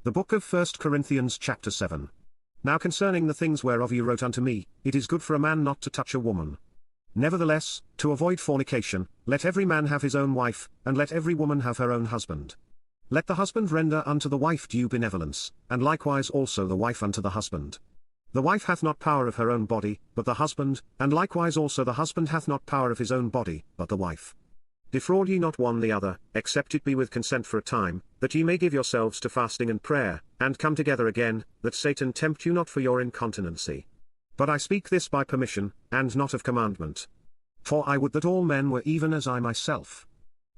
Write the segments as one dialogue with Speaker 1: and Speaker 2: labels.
Speaker 1: The book of 1 Corinthians chapter 7. Now concerning the things whereof you wrote unto me, it is good for a man not to touch a woman. Nevertheless, to avoid fornication, let every man have his own wife, and let every woman have her own husband. Let the husband render unto the wife due benevolence, and likewise also the wife unto the husband. The wife hath not power of her own body, but the husband, and likewise also the husband hath not power of his own body, but the wife. Defraud ye not one the other, except it be with consent for a time, that ye may give yourselves to fasting and prayer, and come together again, that Satan tempt you not for your incontinency. But I speak this by permission, and not of commandment. For I would that all men were even as I myself.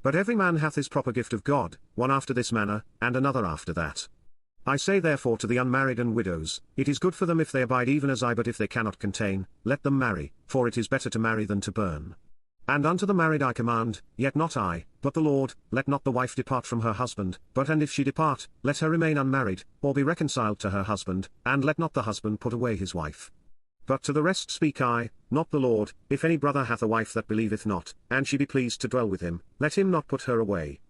Speaker 1: But every man hath his proper gift of God, one after this manner, and another after that. I say therefore to the unmarried and widows, it is good for them if they abide even as I, but if they cannot contain, let them marry, for it is better to marry than to burn. And unto the married I command, yet not I, but the Lord, let not the wife depart from her husband, but and if she depart, let her remain unmarried, or be reconciled to her husband, and let not the husband put away his wife. But to the rest speak I, not the Lord, if any brother hath a wife that believeth not, and she be pleased to dwell with him, let him not put her away.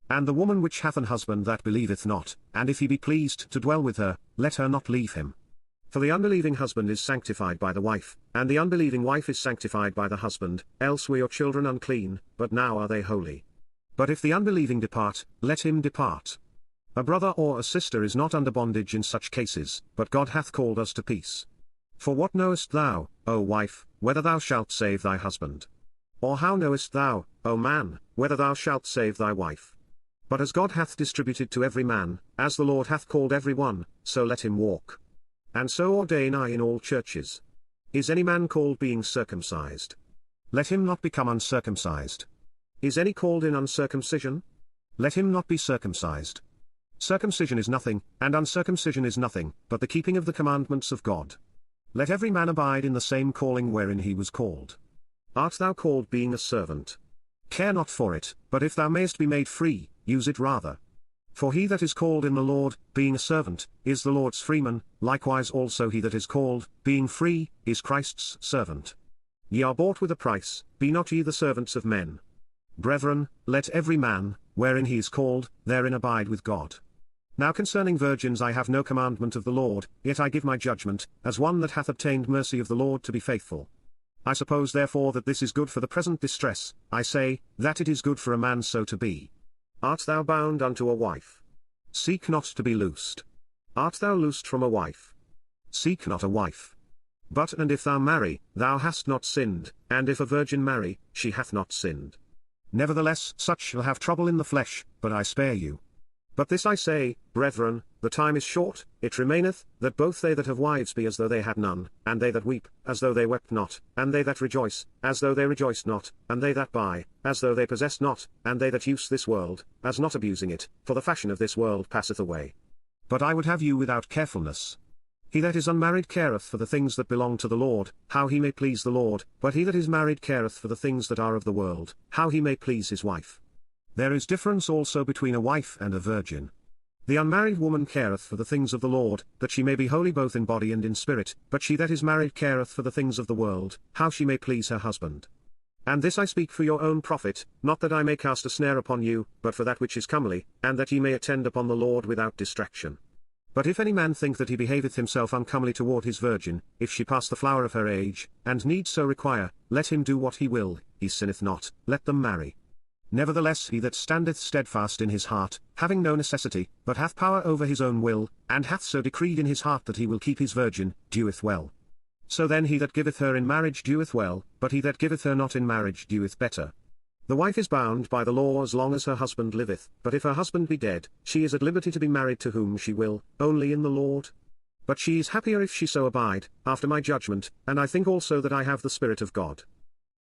Speaker 1: And the woman which hath an husband that believeth not, and if he be pleased to dwell with her, let her not leave him. For the unbelieving husband is sanctified by the wife, and the unbelieving wife is sanctified by the husband, else were your children unclean, but now are they holy. But if the unbelieving depart, let him depart. A brother or a sister is not under bondage in such cases, but God hath called us to peace. For what knowest thou, O wife, whether thou shalt save thy husband? Or how knowest thou, O man, whether thou shalt save thy wife? But as God hath distributed to every man, as the Lord hath called every one, so let him walk. And so ordain I in all churches. Is any man called being circumcised? Let him not become uncircumcised. Is any called in uncircumcision? Let him not be circumcised. Circumcision is nothing, and uncircumcision is nothing, but the keeping of the commandments of God. Let every man abide in the same calling wherein he was called. Art thou called being a servant? Care not for it, but if thou mayest be made free, use it rather. For he that is called in the Lord, being a servant, is the Lord's freeman, likewise also he that is called, being free, is Christ's servant. Ye are bought with a price, be not ye the servants of men. Brethren, let every man, wherein he is called, therein abide with God. Now concerning virgins I have no commandment of the Lord, yet I give my judgment, as one that hath obtained mercy of the Lord to be faithful. I suppose therefore that this is good for the present distress, I say, that it is good for a man so to be. Art thou bound unto a wife? Seek not to be loosed. Art thou loosed from a wife? Seek not a wife. But and if thou marry, thou hast not sinned, and if a virgin marry, she hath not sinned. Nevertheless such shall have trouble in the flesh, but I spare you. But this I say, brethren, the time is short, it remaineth, that both they that have wives be as though they had none, and they that weep, as though they wept not, and they that rejoice, as though they rejoiced not, and they that buy, as though they possessed not, and they that use this world, as not abusing it, for the fashion of this world passeth away. But I would have you without carefulness. He that is unmarried careth for the things that belong to the Lord, how he may please the Lord, but he that is married careth for the things that are of the world, how he may please his wife. There is difference also between a wife and a virgin. The unmarried woman careth for the things of the Lord, that she may be holy both in body and in spirit, but she that is married careth for the things of the world, how she may please her husband. And this I speak for your own profit, not that I may cast a snare upon you, but for that which is comely, and that ye may attend upon the Lord without distraction. But if any man think that he behaveth himself uncomely toward his virgin, if she pass the flower of her age, and need so require, let him do what he will, he sinneth not, let them marry. Nevertheless he that standeth steadfast in his heart, having no necessity, but hath power over his own will, and hath so decreed in his heart that he will keep his virgin, doeth well. So then he that giveth her in marriage doeth well, but he that giveth her not in marriage doeth better. The wife is bound by the law as long as her husband liveth, but if her husband be dead, she is at liberty to be married to whom she will, only in the Lord. But she is happier if she so abide, after my judgment, and I think also that I have the Spirit of God.